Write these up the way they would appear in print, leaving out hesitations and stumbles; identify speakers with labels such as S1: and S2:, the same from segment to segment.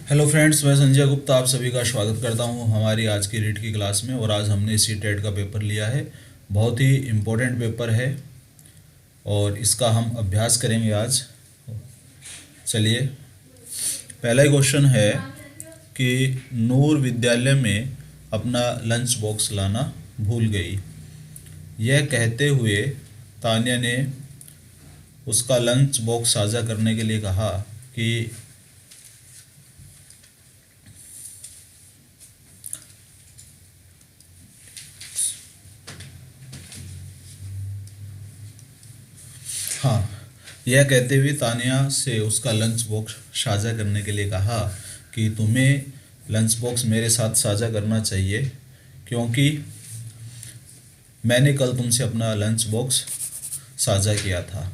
S1: Hello friends, मैं संजय गुप्ता आप सभी का स्वागत करता हूं हमारी आज की रीट की क्लास में। और आज हमने सी टेट का पेपर लिया है। बहुत ही इम्पोर्टेंट पेपर है और इसका हम अभ्यास करेंगे आज। चलिए, पहला ही क्वेश्चन है कि नूर विद्यालय में अपना लंच बॉक्स लाना भूल गई। यह कहते हुए तान्या ने उसका लंच बॉक्स साझा करने के लिए कहा कि हाँ, यह कहते हुए तानिया से उसका लंच बॉक्स साझा करने के लिए कहा कि तुम्हें लंच बॉक्स मेरे साथ साझा करना चाहिए, क्योंकि मैंने कल तुमसे अपना लंच बॉक्स साझा किया था।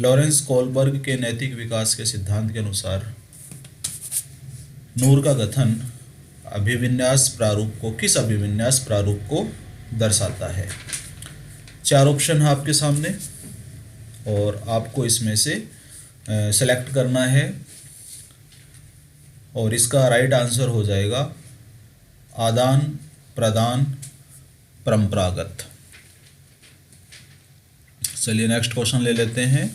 S1: लॉरेंस कोलबर्ग के नैतिक विकास के सिद्धांत के अनुसार नूर का गठन अभिविन्यास प्रारूप को किस अभिविन्यास प्रारूप को दर्शाता है? चार ऑप्शन है आपके सामने और आपको इसमें से सेलेक्ट करना है और इसका राइट आंसर हो जाएगा आदान प्रदान परंपरागत। चलिए नेक्स्ट क्वेश्चन ले लेते हैं।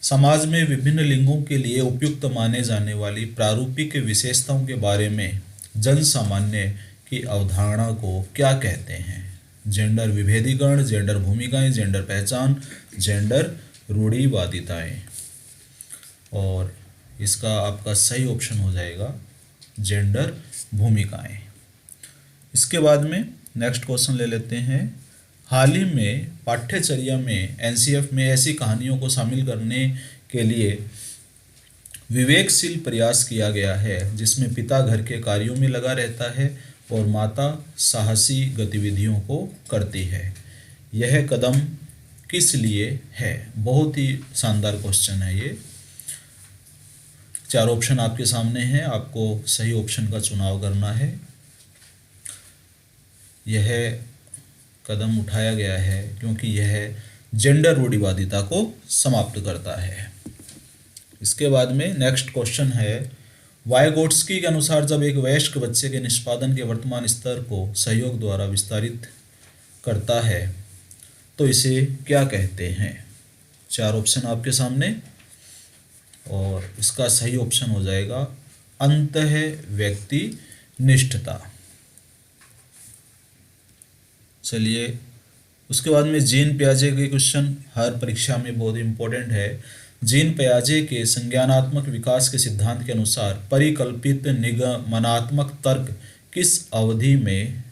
S1: समाज में विभिन्न लिंगों के लिए उपयुक्त माने जाने वाली प्रारूपिक विशेषताओं के बारे में जन सामान्य की अवधारणा को क्या कहते हैं? जेंडर विभेदीकरण, जेंडर भूमिकाएं, जेंडर पहचान, जेंडर रूढ़िवादिताएं। और इसका आपका सही ऑप्शन हो जाएगा जेंडर भूमिकाएं। इसके बाद में नेक्स्ट क्वेश्चन ले लेते हैं। हाल ही में पाठ्यचर्या में एनसीएफ में ऐसी कहानियों को शामिल करने के लिए विवेकशील प्रयास किया गया है जिसमें पिता घर के कार्यों में लगा रहता है और माता साहसी गतिविधियों को करती है। यह कदम किस लिए है? बहुत ही शानदार क्वेश्चन है ये। चार ऑप्शन आपके सामने हैं, आपको सही ऑप्शन का चुनाव करना है। यह कदम उठाया गया है क्योंकि यह जेंडर रूढ़िवादिता को समाप्त करता है। इसके बाद में नेक्स्ट क्वेश्चन है। वाइगोट्स्की के अनुसार जब एक वयस्क बच्चे के निष्पादन के वर्तमान स्तर को सहयोग द्वारा विस्तारित करता है तो इसे क्या कहते हैं? चार ऑप्शन आपके सामने और इसका सही ऑप्शन हो जाएगा अंतः व्यक्ति निष्ठता। चलिए, उसके बाद में जीन पियाजे के क्वेश्चन हर परीक्षा में बहुत इंपॉर्टेंट है। जीन पियाजे के संज्ञानात्मक विकास के सिद्धांत के अनुसार परिकल्पित निगमनात्मक तर्क किस अवधि में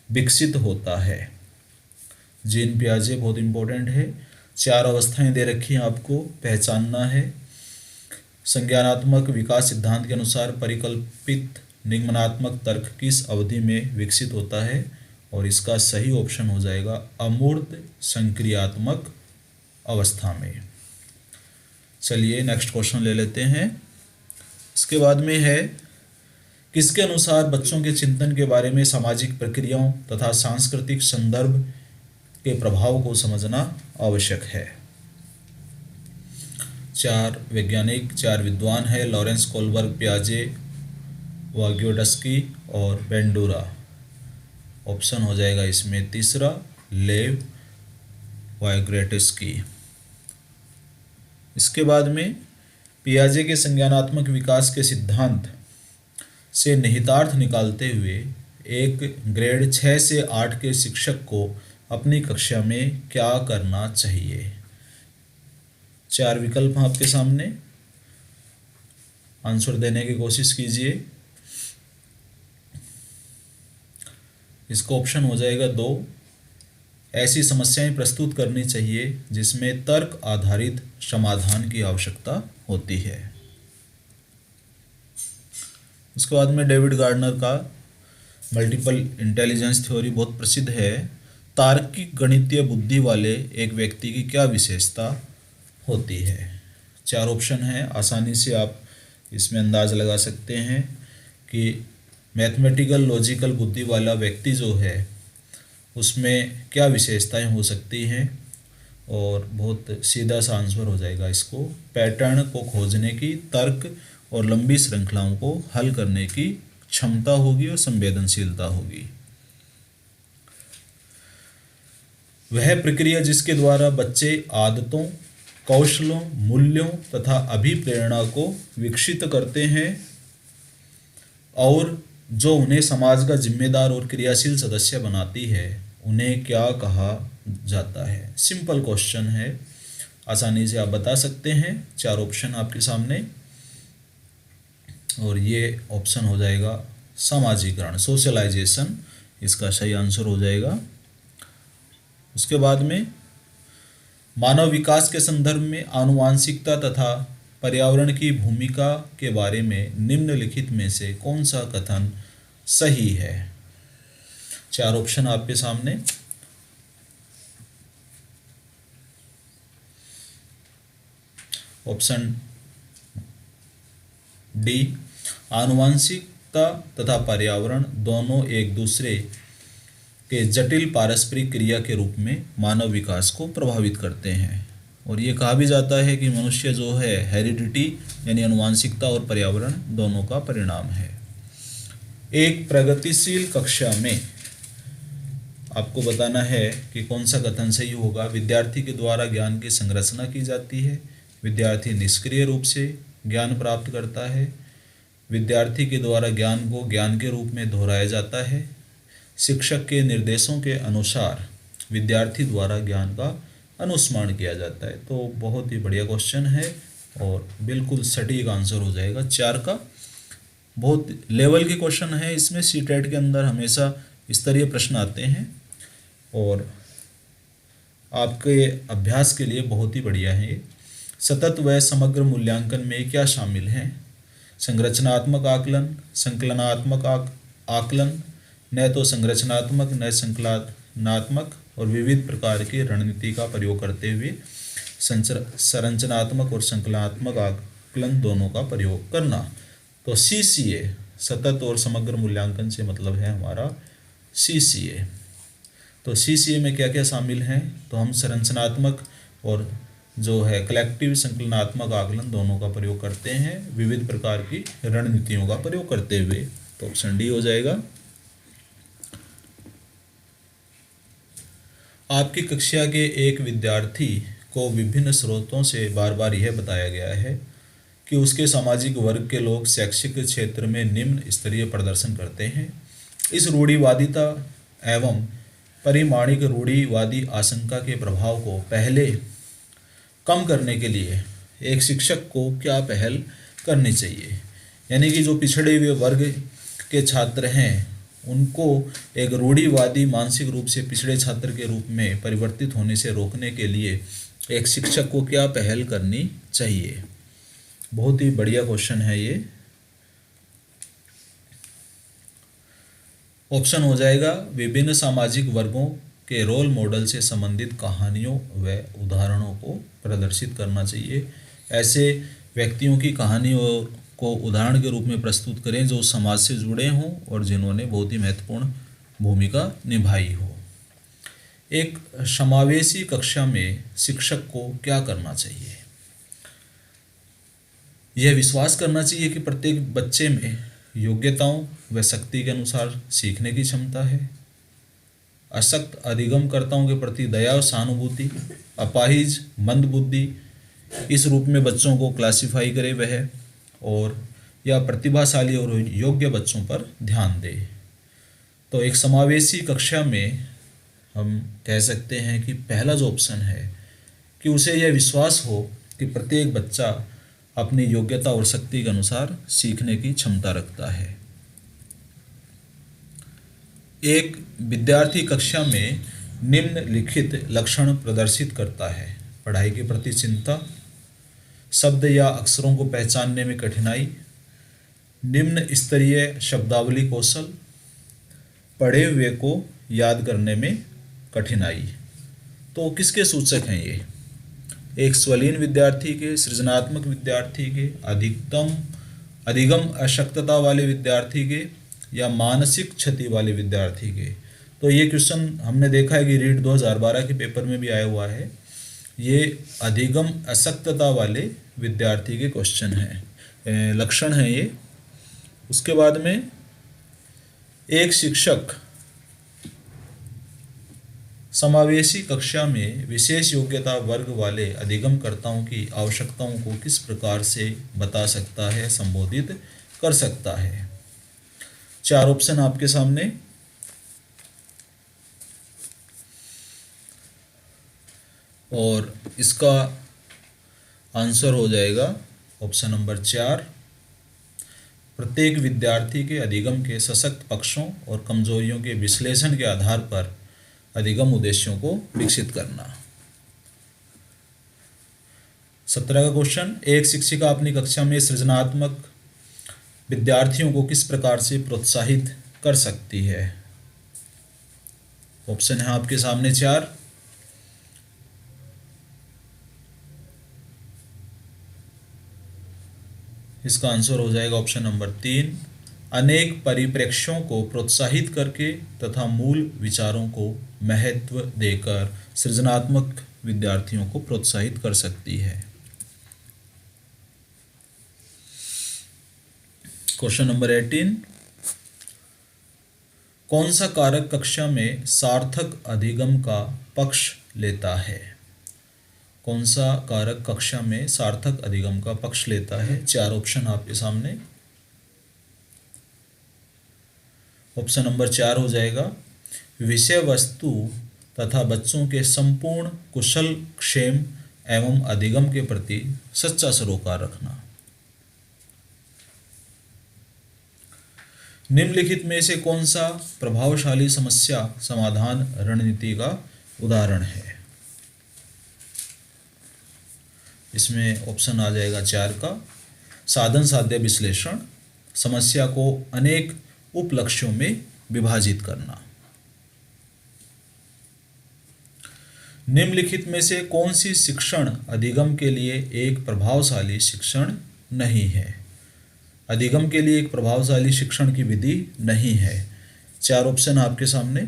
S1: विकसित होता है? जीन पियाजे बहुत इंपॉर्टेंट है। चार अवस्थाएं दे रखी हैं, आपको पहचानना है। संज्ञानात्मक विकास सिद्धांत के अनुसार परिकल्पित निगमनात्मक तर्क किस अवधि में विकसित होता है? और इसका सही ऑप्शन हो जाएगा अमूर्त संक्रियात्मक अवस्था में। चलिए नेक्स्ट क्वेश्चन ले लेते हैं। इसके बाद में है किसके अनुसार बच्चों के चिंतन के बारे में सामाजिक प्रक्रियाओं तथा सांस्कृतिक संदर्भ के प्रभाव को समझना आवश्यक है? चार वैज्ञानिक, चार विद्वान है, लॉरेंस कोलबर्ग, पियाजे, वाग्योडस्की और बेंडूरा। ऑप्शन हो जाएगा इसमें तीसरा लेव वाइग्योटस्की। इसके बाद में पियाजे के संज्ञानात्मक विकास के सिद्धांत से निहितार्थ निकालते हुए एक ग्रेड 6 से 8 के शिक्षक को अपनी कक्षा में क्या करना चाहिए? चार विकल्प आपके सामने, आंसर देने की कोशिश कीजिए। इसका ऑप्शन हो जाएगा 2, ऐसी समस्याएं प्रस्तुत करनी चाहिए जिसमें तर्क आधारित समाधान की आवश्यकता होती है। उसके बाद में डेविड गार्डनर का मल्टीपल इंटेलिजेंस थ्योरी बहुत प्रसिद्ध है। तार्किक गणितीय बुद्धि वाले एक व्यक्ति की क्या विशेषता होती है? चार ऑप्शन है, आसानी से आप इसमें अंदाज लगा सकते हैं कि मैथमेटिकल लॉजिकल बुद्धि वाला व्यक्ति जो है उसमें क्या विशेषताएं हो सकती हैं। और बहुत सीधा सा आंसर हो जाएगा इसको पैटर्न को खोजने की, तर्क और लंबी श्रृंखलाओं को हल करने की क्षमता होगी और संवेदनशीलता होगी। वह प्रक्रिया जिसके द्वारा बच्चे आदतों, कौशलों, मूल्यों तथा अभिप्रेरणा को विकसित करते हैं और जो उन्हें समाज का जिम्मेदार और क्रियाशील सदस्य बनाती है, उन्हें क्या कहा जाता है। सिंपल क्वेश्चन है, आसानी से आप बता सकते हैं। 4 ऑप्शन आपके सामने, और ये ऑप्शन हो जाएगा सामाजिकरण, सोशलाइजेशन, इसका सही आंसर हो जाएगा। उसके बाद में मानव विकास के संदर्भ में आनुवांशिकता तथा पर्यावरण की भूमिका के बारे में निम्नलिखित में से कौन सा कथन सही है। 4 ऑप्शन आपके सामने। ऑप्शन डी, आनुवांशिकता तथा पर्यावरण दोनों एक दूसरे के जटिल पारस्परिक क्रिया के रूप में मानव विकास को प्रभावित करते हैं। और ये कहा भी जाता है कि मनुष्य जो है हेरिडिटी यानी आनुवांशिकता और पर्यावरण दोनों का परिणाम है। एक प्रगतिशील कक्षा में आपको बताना है कि कौन सा कथन सही होगा। विद्यार्थी के द्वारा ज्ञान की संरचना की जाती है। विद्यार्थी निष्क्रिय रूप से ज्ञान प्राप्त करता है। विद्यार्थी के द्वारा ज्ञान को ज्ञान के रूप में दोहराया जाता है। शिक्षक के निर्देशों के अनुसार विद्यार्थी द्वारा ज्ञान का अनुस्मरण किया जाता है। तो बहुत ही बढ़िया क्वेश्चन है और बिल्कुल सटीक आंसर हो जाएगा 4 का। बहुत लेवल के क्वेश्चन है इसमें। सीटेट के अंदर हमेशा स्तरीय प्रश्न आते हैं और आपके अभ्यास के लिए बहुत ही बढ़िया है ये। सतत व समग्र मूल्यांकन में क्या शामिल है। संरचनात्मक आकलन, संकलनात्मक आकलन, न तो संरचनात्मक न संकलनात्मक, और विविध प्रकार की रणनीति का प्रयोग करते हुए संरचनात्मक और संकलनात्मक आकलन दोनों का प्रयोग करना। तो CCA, सतत और समग्र मूल्यांकन से मतलब है हमारा CCA। तो CCA में क्या क्या शामिल हैं, तो हम संरचनात्मक और जो है कलेक्टिव संकलनात्मक आकलन दोनों का प्रयोग करते हैं विविध प्रकार की रणनीतियों का प्रयोग करते हुए। तो ऑप्शन डी हो जाएगा। आपकी कक्षा के एक विद्यार्थी को विभिन्न स्रोतों से बार बार यह बताया गया है कि उसके सामाजिक वर्ग के लोग शैक्षिक क्षेत्र में निम्न स्तरीय प्रदर्शन करते हैं। इस रूढ़िवादिता एवं परिमाणिक रूढ़िवादी आशंका के प्रभाव को पहले कम करने के लिए एक शिक्षक को क्या पहल करनी चाहिए। यानी कि जो पिछड़े हुए वर्ग के छात्र हैं उनको एक रूढ़िवादी मानसिक रूप से पिछड़े छात्र के रूप में परिवर्तित होने से रोकने के लिए एक शिक्षक को क्या पहल करनी चाहिए। बहुत ही बढ़िया क्वेश्चन है ये। ऑप्शन हो जाएगा विभिन्न सामाजिक वर्गों के रोल मॉडल से संबंधित कहानियों व उदाहरणों को प्रदर्शित करना चाहिए। ऐसे व्यक्तियों की कहानियों को उदाहरण के रूप में प्रस्तुत करें जो समाज से जुड़े हों और जिन्होंने बहुत ही महत्वपूर्ण भूमिका निभाई हो। एक समावेशी कक्षा में शिक्षक को क्या करना चाहिए। यह विश्वास करना चाहिए कि प्रत्येक बच्चे में योग्यताओं व शक्ति के अनुसार सीखने की क्षमता है। अशक्त अधिगमकर्ताओं के प्रति दया और सहानुभूति, अपाहिज, मंदबुद्धि, इस रूप में बच्चों को क्लासिफाई करे वह, और या प्रतिभाशाली और योग्य बच्चों पर ध्यान दे। तो एक समावेशी कक्षा में हम कह सकते हैं कि पहला जो ऑप्शन है कि उसे यह विश्वास हो कि प्रत्येक बच्चा अपनी योग्यता और शक्ति के अनुसार सीखने की क्षमता रखता है। एक विद्यार्थी कक्षा में निम्नलिखित लक्षण प्रदर्शित करता है। पढ़ाई के प्रति चिंता, शब्द या अक्षरों को पहचानने में कठिनाई, निम्न स्तरीय शब्दावली कौशल, पढ़े हुए को याद करने में कठिनाई। तो किसके सूचक हैं ये। एक स्वलीन विद्यार्थी के, सृजनात्मक विद्यार्थी के, अधिगम अशक्तता वाले विद्यार्थी के, या मानसिक क्षति वाले विद्यार्थी के। तो ये क्वेश्चन हमने देखा है कि रीट 2012 के पेपर में भी आया हुआ है। ये अधिगम अशक्तता वाले विद्यार्थी के क्वेश्चन हैं। लक्षण हैं ये। उसके बाद में एक शिक्षक समावेशी कक्षा में विशेष योग्यता वर्ग वाले अधिगमकर्ताओं की आवश्यकताओं को किस प्रकार से बता सकता है, संबोधित कर सकता है। 4 ऑप्शन आपके सामने। और इसका आंसर हो जाएगा ऑप्शन नंबर 4, प्रत्येक विद्यार्थी के अधिगम के सशक्त पक्षों और कमजोरियों के विश्लेषण के आधार पर अधिगम उद्देश्यों को विकसित करना। 17 का क्वेश्चन, एक शिक्षिका अपनी कक्षा में सृजनात्मक विद्यार्थियों को किस प्रकार से प्रोत्साहित कर सकती है। ऑप्शन है आपके सामने 4। इसका आंसर हो जाएगा ऑप्शन नंबर 3, अनेक परिप्रेक्ष्यों को प्रोत्साहित करके तथा मूल विचारों को महत्व देकर सृजनात्मक विद्यार्थियों को प्रोत्साहित कर सकती है। क्वेश्चन नंबर 18, कौन सा कारक कक्षा में सार्थक अधिगम का पक्ष लेता है। कौन सा कारक कक्षा में सार्थक अधिगम का पक्ष लेता है। 4 ऑप्शन आपके सामने। ऑप्शन नंबर 4 हो जाएगा विषय वस्तु तथा बच्चों के संपूर्ण कुशल क्षेम एवं अधिगम के प्रति सच्चा सरोकार रखना। निम्नलिखित में से कौन सा प्रभावशाली समस्या समाधान रणनीति का उदाहरण है। इसमें ऑप्शन आ जाएगा 4 का, साधन साध्य विश्लेषण, समस्या को अनेक उपलक्ष्यों में विभाजित करना। निम्नलिखित में से कौन सी शिक्षण अधिगम के लिए एक प्रभावशाली शिक्षण नहीं है। अधिगम के लिए एक प्रभावशाली शिक्षण की विधि नहीं है। 4 ऑप्शन आपके सामने,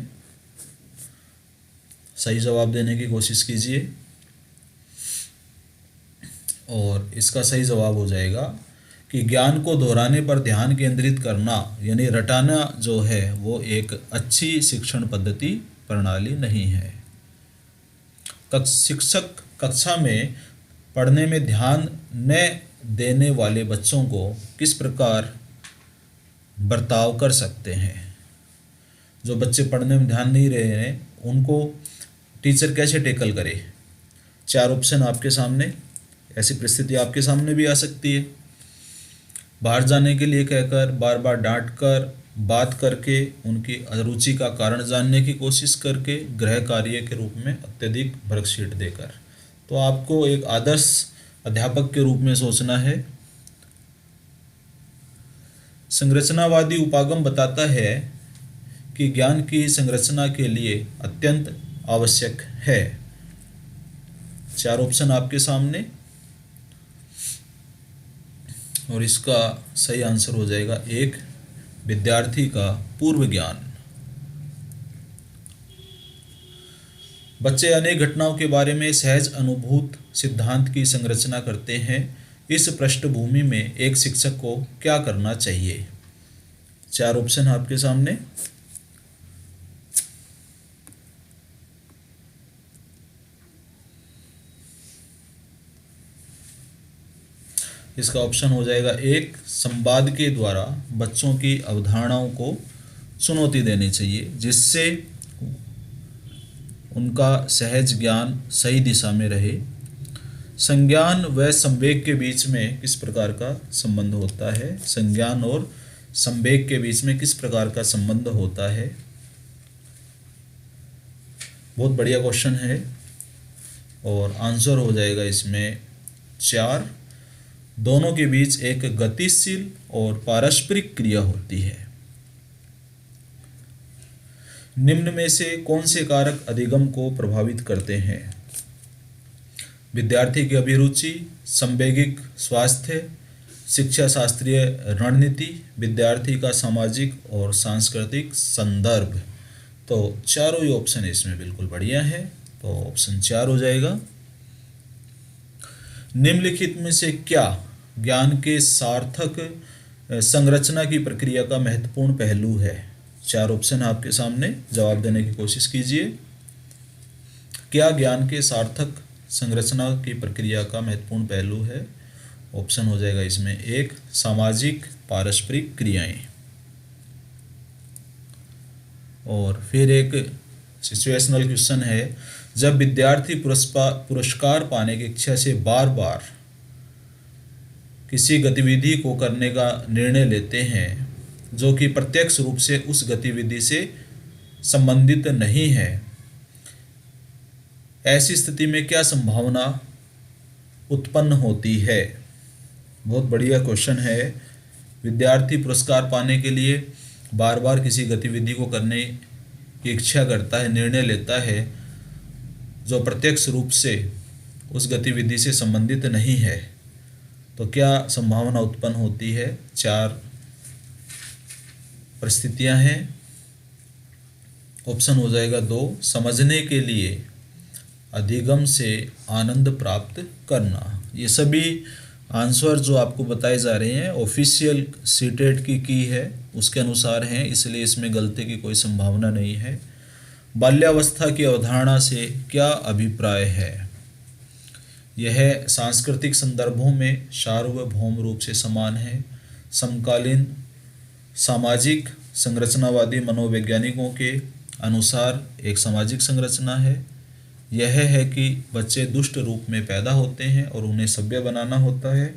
S1: सही जवाब देने की कोशिश कीजिए। और इसका सही जवाब हो जाएगा कि ज्ञान को दोहराने पर ध्यान केंद्रित करना यानी रटाना जो है वो एक अच्छी शिक्षण पद्धति प्रणाली नहीं है। शिक्षक कक्षा में पढ़ने में ध्यान न देने वाले बच्चों को किस प्रकार बर्ताव कर सकते हैं। जो बच्चे पढ़ने में ध्यान नहीं रहे हैं उनको टीचर कैसे टैकल करे। 4 ऑप्शन आपके सामने। ऐसी परिस्थिति आपके सामने भी आ सकती है। बाहर जाने के लिए कहकर, बार बार डांट कर, बात करके, उनकी अरुचि का कारण जानने की कोशिश करके, गृह कार्य के रूप में अत्यधिक वर्कशीट देकर। तो आपको एक आदर्श अध्यापक के रूप में सोचना है। संरचनावादी उपागम बताता है कि ज्ञान की संरचना के लिए अत्यंत आवश्यक है। 4 ऑप्शन आपके सामने। और इसका सही आंसर हो जाएगा 1, विद्यार्थी का पूर्व ज्ञान। बच्चे अनेक घटनाओं के बारे में सहज अनुभूत सिद्धांत की संरचना करते हैं। इस पृष्ठभूमि में एक शिक्षक को क्या करना चाहिए। 4 ऑप्शन आपके सामने। इसका ऑप्शन हो जाएगा 1, संवाद के द्वारा बच्चों की अवधारणाओं को चुनौती देनी चाहिए जिससे उनका सहज ज्ञान सही दिशा में रहे। संज्ञान व संवेग के बीच में किस प्रकार का संबंध होता है। संज्ञान और संवेग के बीच में किस प्रकार का संबंध होता है। बहुत बढ़िया क्वेश्चन है। और आंसर हो जाएगा इसमें 4, दोनों के बीच एक गतिशील और पारस्परिक क्रिया होती है। निम्न में से कौन से कारक अधिगम को प्रभावित करते हैं। विद्यार्थी की अभिरुचि, संवेगिक स्वास्थ्य, शिक्षा शास्त्रीय रणनीति, विद्यार्थी का सामाजिक और सांस्कृतिक संदर्भ। तो चारों ही ऑप्शन इसमें बिल्कुल बढ़िया है। तो ऑप्शन 4 हो जाएगा। निम्नलिखित में से क्या ज्ञान के सार्थक संरचना की प्रक्रिया का महत्वपूर्ण पहलू है? 4 ऑप्शन आपके सामने, जवाब देने की कोशिश कीजिए। क्या ज्ञान के सार्थक संरचना की प्रक्रिया का महत्वपूर्ण पहलू है? ऑप्शन हो जाएगा इसमें 1 सामाजिक पारस्परिक क्रियाएं, और फिर एक सिचुएशनल क्वेश्चन है, जब विद्यार्थी पुरस्कार पाने की इच्छा से बार बार किसी गतिविधि को करने का निर्णय लेते हैं जो कि प्रत्यक्ष रूप से उस गतिविधि से संबंधित नहीं है, ऐसी स्थिति में क्या संभावना उत्पन्न होती है? बहुत बढ़िया क्वेश्चन है। विद्यार्थी पुरस्कार पाने के लिए बार बार किसी गतिविधि को करने की इच्छा करता है, निर्णय लेता है जो प्रत्यक्ष रूप से उस गतिविधि से संबंधित नहीं है, तो क्या संभावना उत्पन्न होती है? 4 परिस्थितियां हैं। ऑप्शन हो जाएगा 2 समझने के लिए अधिगम से आनंद प्राप्त करना। ये सभी आंसर जो आपको बताए जा रहे हैं ऑफिशियल सीटेट की है उसके अनुसार हैं, इसलिए इसमें गलती की कोई संभावना नहीं है। बाल्यावस्था की अवधारणा से क्या अभिप्राय है? यह सांस्कृतिक संदर्भों में सार्वभौम रूप से समान है। समकालीन सामाजिक संरचनावादी मनोवैज्ञानिकों के अनुसार एक सामाजिक संरचना है। यह है कि बच्चे दुष्ट रूप में पैदा होते हैं और उन्हें सभ्य बनाना होता है।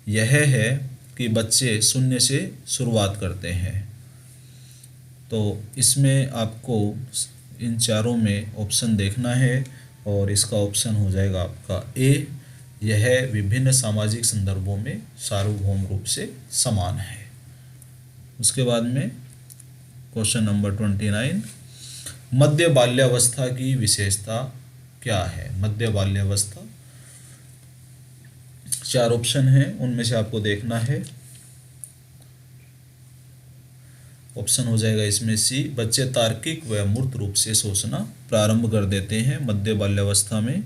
S1: यह है कि बच्चे शून्य से शुरुआत करते हैं। तो इसमें आपको इन चारों में ऑप्शन देखना है और इसका ऑप्शन हो जाएगा आपका ए, यह विभिन्न सामाजिक संदर्भों में सार्वभौम रूप से समान है। उसके बाद में क्वेश्चन नंबर 29, मध्य बाल्यावस्था की विशेषता क्या है? मध्य बाल्यावस्था, 4 ऑप्शन हैं, उनमें से आपको देखना है। ऑप्शन हो जाएगा इसमें सी, बच्चे तार्किक व मूर्त रूप से सोचना प्रारंभ कर देते हैं मध्य बाल्यावस्था में।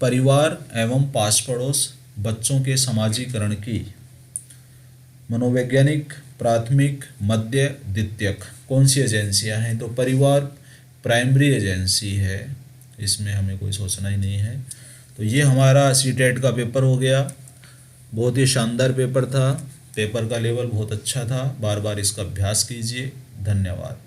S1: परिवार एवं पास पड़ोस बच्चों के समाजीकरण की मनोवैज्ञानिक प्राथमिक मध्य द्वितीयक कौन सी एजेंसियां हैं? तो परिवार प्राइमरी एजेंसी है, इसमें हमें कोई सोचना ही नहीं है। तो ये हमारा सीटेट का पेपर हो गया। बहुत ही शानदार पेपर था, पेपर का लेवल बहुत अच्छा था। बार बार इसका अभ्यास कीजिए। धन्यवाद।